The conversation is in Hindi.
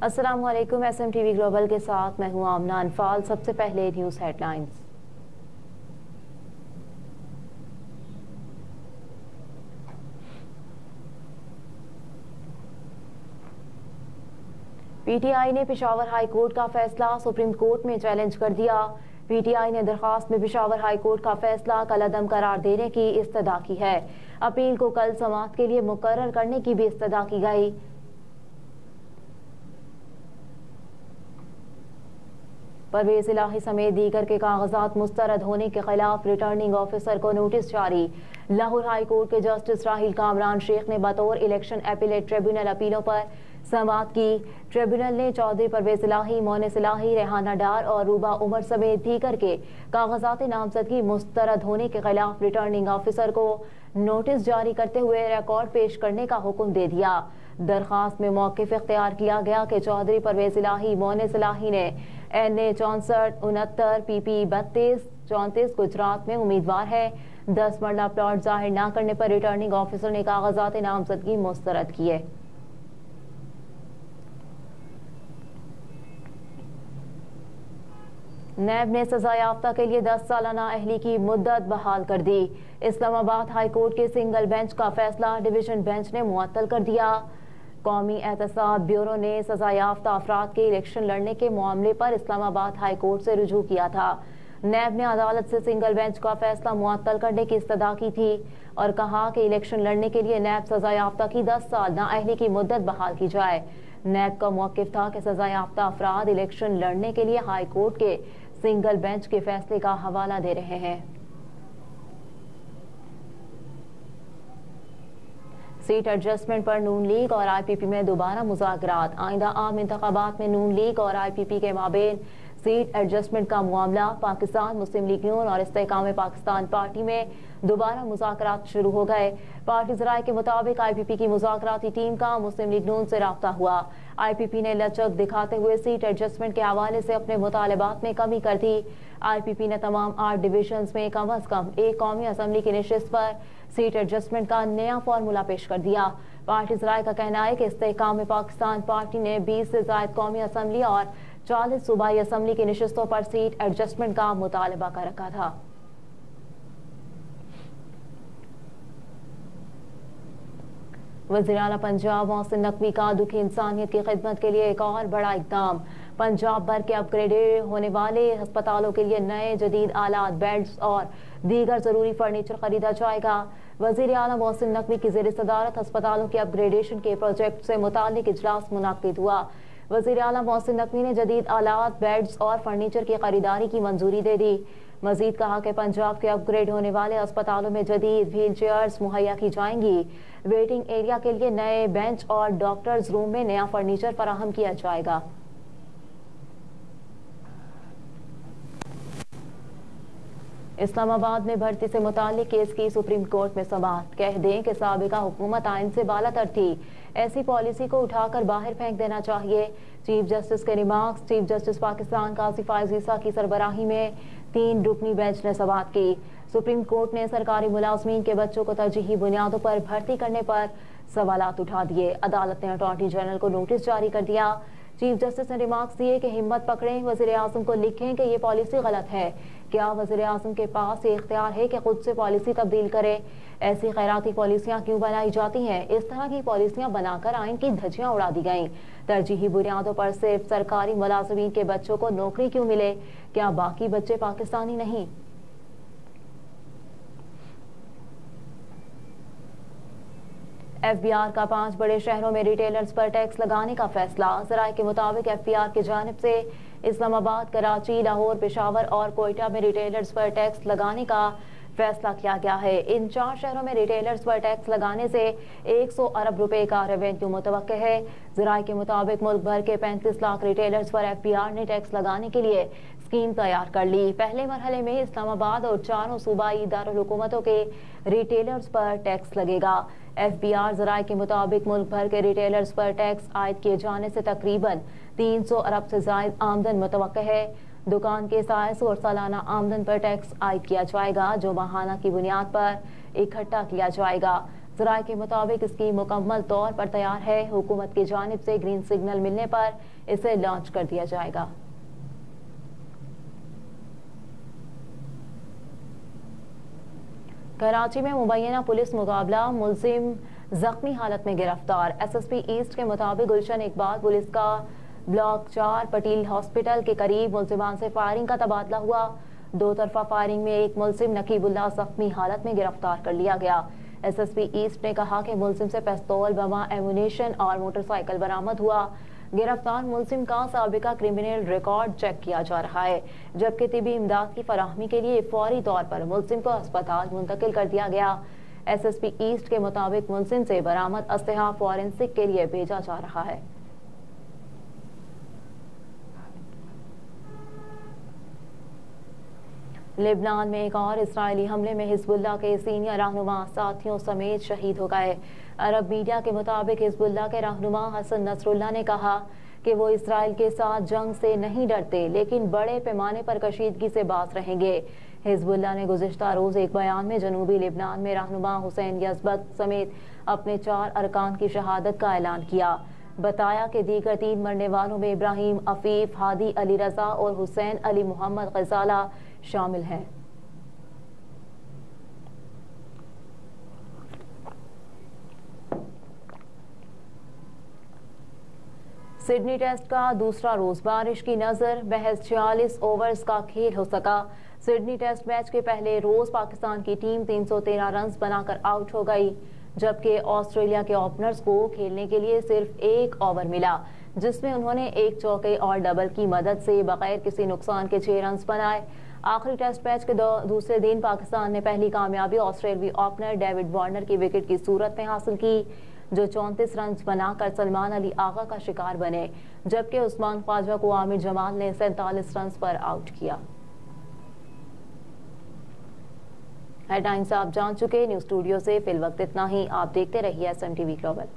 अस्सलाम वालेकुम। SMTV ग्लोबल के साथ मैं हूं आमना अनफाल। सबसे पहले न्यूज हेडलाइंस। PTI ने पेशावर हाई कोर्ट का फैसला सुप्रीम कोर्ट में चैलेंज कर दिया। PTI ने दरखास्त में पेशावर हाई कोर्ट का फैसला कलअदम करार देने की इस्तदा की है। अपील को कल समाअत के लिए मुकर्रर करने की भी इस्तदा की गई। परवेज इलाही समेत दीगर के कागजात मुस्तरद होने के खिलाफ रिटर्निंग ऑफिसर को नोटिस जारी। लाहौर हाई कोर्ट के जस्टिस राहिल कामरान शेख ने बतौर इलेक्शन अपीलेट ट्रिब्यूनल अपीलों पर समाअत की। ट्रिब्यूनल ने चौधरी परवेज इलाही, मोनिस इलाही, रेहाना डार और रूबा उमर समेत दीगर के कागजात नामजदगी मुस्तरद होने के खिलाफ रिटर्निंग ऑफिसर को नोटिस जारी करते हुए रिकॉर्ड पेश करने का हुक्म दे दिया। दरखास्त में मौक़िफ़ इख्तियार किया गया कि चौधरी परवेज इलाही, मोनिस इलाही ने NA 64, 69, PP 32, 34 गुजरात में उम्मीदवार है। 10 मरला प्लॉट जाहिर न करने पर रिटर्निंग ऑफिसर ने कागजात नामजदगी मुस्तरद किए। नैब ने सजा याफ्ता के लिए 10 सालाना अहली की मुद्दत बहाल कर दी। इस्लामाबाद हाई कोर्ट के सिंगल बेंच का फैसला डिवीजन बेंच ने मुअत्तल कर दिया। कौमी एहतसाब ब्यूरो ने सजा याफ्ता अफराद के इलेक्शन लड़ने के मामले पर इस्लामाबाद हाई कोर्ट से रुजू किया था। नैब ने अदालत से सिंगल बेंच का फैसला मुअत्तल करने की इस्तदा की थी और कहा कि इलेक्शन लड़ने के लिए नैब सजा याफ्ता की 10 साल नाअहली की मुद्दत बहाल की जाए। नैब का मौक़िफ़ था कि सजा याफ्ता अफराद इलेक्शन लड़ने के लिए हाई कोर्ट के सिंगल बेंच के फैसले का हवाला दे रहे हैं। सीट एडजस्टमेंट पर नून लीग और IPP में दोबारा मुज़ाकरात। आइंदा आम इंतखाबात में नून लीग और IPP के माबेन सीट एडजस्टमेंट का मामला। पाकिस्तान मुस्लिम लीग नून और इस्तेहकाम पाकिस्तान पार्टी में दोबारा मुज़ाकरात शुरू हो गए। पार्टी ज़राए के मुताबिक IPP की मुज़ाकराती टीम का मुस्लिम लीग नून से राब्ता हुआ। IPP ने लचक दिखाते हुए सीट एडजस्टमेंट के हवाले से अपने मुतालबात में कमी कर दी। IPP ने तमाम 8 डिविजन्स में कम अज कम एक कौमी असम्बली की नशिस्त पर सीट एडजस्टमेंट का नया फार्मूला पेश कर दिया। पार्टी ज़राए का कहना है कि इस्तेहकाम पाकिस्तान पार्टी ने 20 से ज़ायद कौमी असम्बली और 40 सूबाई असम्बली की नशिस्तों पर सीट एडजस्टमेंट का मुतालबा कर रखा था। वज़ीर आला पंजाब मोहसिन नकवी का दुखी इंसानियत की खिदमत के लिए एक और बड़ा इक़दाम। पंजाब भर के अपग्रेडेड होने वाले अस्पतालों के लिए नए जदीद आलात, बेड्स और दीगर ज़रूरी फर्नीचर खरीदा जाएगा। वज़ीर आला मोहसिन नकवी की ज़ेर सदारत अस्पतालों के अपग्रेडेशन के प्रोजेक्ट से मुताल्लिक इजलास मुनाकिद हुआ। वज़ीर आला मोहसिन नकवी ने जदीद आलात, बेड्स और फर्नीचर की खरीदारी की मंजूरी दे दी। मजीद कहा कि पंजाब के अपग्रेड होने वाले अस्पतालों में जदीद व्हील चेयर्स मुहैया की जाएंगी। वेटिंग एरिया के लिए नए बेंच और डॉक्टर्स रूम में नया फर्नीचर फराहम किया जाएगा। इस्लामाबाद में भर्ती से मुताल्लिक केस की सुप्रीम कोर्ट में समाअत। कह दें कि साबिका हुकूमत आइन से बालातर थी, ऐसी पॉलिसी को उठाकर बाहर फेंक देना चाहिए। चीफ जस्टिस के रिमार्क्स। चीफ जस्टिस पाकिस्तान काजी फायज ईसा की सरबराही में 3 रुकनी बेंच ने समाअत की। सुप्रीम कोर्ट ने सरकारी मुलाजमीन के बच्चों को तरजीही बुनियादों पर भर्ती करने पर सवालात उठा दिए। अदालत ने अटॉर्नी जनरल को नोटिस जारी कर दिया। चीफ जस्टिस ने रिमार्क्स दिए कि हिम्मत पकड़ें, वज़ीर आज़म को लिखें कि ये पॉलिसी गलत है। क्या वज़ीर आज़म के पास ये इख्तियार है कि खुद से पॉलिसी तब्दील करे? ऐसी खैराती पॉलिसियाँ क्यों बनाई जाती हैं? इस तरह की पॉलिसियाँ बनाकर आइन की धज्जियाँ उड़ा दी गईं। तरजीही बुनियादों पर सिर्फ सरकारी मुलाजमीन के बच्चों को नौकरी क्यों मिले? क्या बाकी बच्चे पाकिस्तानी नहीं? FBR का 5 बड़े शहरों में रिटेलर्स पर टैक्स लगाने का फैसला। ज़राए के मुताबिक FBR की जानिब से इस्लामाबाद, कराची, लाहौर, पेशावर और कोयटा में रिटेलर्स पर टैक्स लगाने का फैसला किया गया है। इन 4 शहरों में रिटेलर्स पर टैक्स लगाने से 100 अरब रुपए का रेवेन्यू मुतवक्के है। ज़राए के मुताबिक मुल्क भर के 35 लाख रिटेलर्स पर FBR ने टैक्स लगाने के लिए स्कीम तैयार कर ली। पहले मरहले में इस्लामाबाद और 4 सूबाई दारुल हुकूमतों के रिटेलर्स पर टैक्स लगेगा। FBR ज़राए के मुताबिक मुल्क भर के रिटेलर्स पर टैक्स आयद किए जाने से तकरीबन 300 अरब से ज़ायद आमदन मुतवक्के है। दुकान के साइज और सालाना आमदन पर टैक्स आयद किया जाएगा, जो माहाना की बुनियाद पर इकट्ठा किया जाएगा। जराये के मुताबिक इसकी मुकम्मल तौर पर तैयार है। हुकूमत की जानिब से ग्रीन सिग्नल मिलने पर इसे लॉन्च कर दिया जाएगा। कराची में मुबैना पुलिस मुकाबला, मुलजिम जख्मी हालत में गिरफ्तार। SSP ईस्ट के मुताबिक गुलशन इकबाल पुलिस का ब्लॉक 4 पटेल हॉस्पिटल के करीब मुलजिमान से फायरिंग का तबादला हुआ। दो तरफा फायरिंग में एक मुलजिम नकीबुल्लाह जख्मी हालत में गिरफ्तार कर लिया गया। SSP ईस्ट ने कहा कि मुलजिम से पिस्तौल, बमा, एमुनेशन और मोटरसाइकिल बरामद हुआ। गिरफ्तार मुलजिम का साबिका क्रिमिनल रिकॉर्ड चेक किया जा रहा है, जबकि तिबी इमदाद की फराहमी के लिए फौरी तौर पर मुलजिम को अस्पताल मुंतकिल कर दिया गया। SSP ईस्ट के मुताबिक मुलजिम से बरामद असलहा फॉरेंसिक के लिए भेजा जा रहा है। लेबनान में एक और इस्राएली हमले में हिजबुल्लाह के सीनियर रहनुमा साथियों समेत शहीद हो गए। अरब मीडिया के मुताबिक हिजबुल्लाह के रहनुमा हसन नसरुल्लाह ने कहा कि वो इसराइल के साथ जंग से नहीं डरते, लेकिन बड़े पैमाने पर कशीदगी से बाज रहेंगे। हिजबुल्लाह ने गुज़िश्ता रोज एक बयान में जनूबी लेबनान में रहनुमा हुसैन यज़बत समेत अपने 4 अरकान की शहादत का ऐलान किया। बताया कि दीगर 3 मरने वालों में इब्राहिम अफीफ, हादी अली रजा और हुसैन अली मोहम्मद गजाला शामिल हैं। सिडनी टेस्ट का दूसरा रोज बारिश की नजर, महज 46 ओवर्स का खेल हो सका। सिडनी टेस्ट मैच के पहले रोज पाकिस्तान की टीम 313 रन बनाकर आउट हो गई, जबकि ऑस्ट्रेलिया के ओपनर्स को खेलने के लिए सिर्फ 1 ओवर मिला, जिसमें उन्होंने 1 चौके और डबल की मदद से बगैर किसी नुकसान के 6 रन बनाए। आखिरी टेस्ट मैच के दूसरे दिन पाकिस्तान ने पहली कामयाबी ऑस्ट्रेलियाई ओपनर डेविड वार्नर की विकेट की सूरत में हासिल की, जो 34 रन बनाकर सलमान अली आगा का शिकार बने, जबकि उस्मान ख्वाजा को आमिर जमाल ने 47 रन पर आउट किया। हेडलाइंस आप जान चुके। न्यूज स्टूडियो से फिल वक्त इतना ही। आप देखते रहिए SMTV ग्लोबल।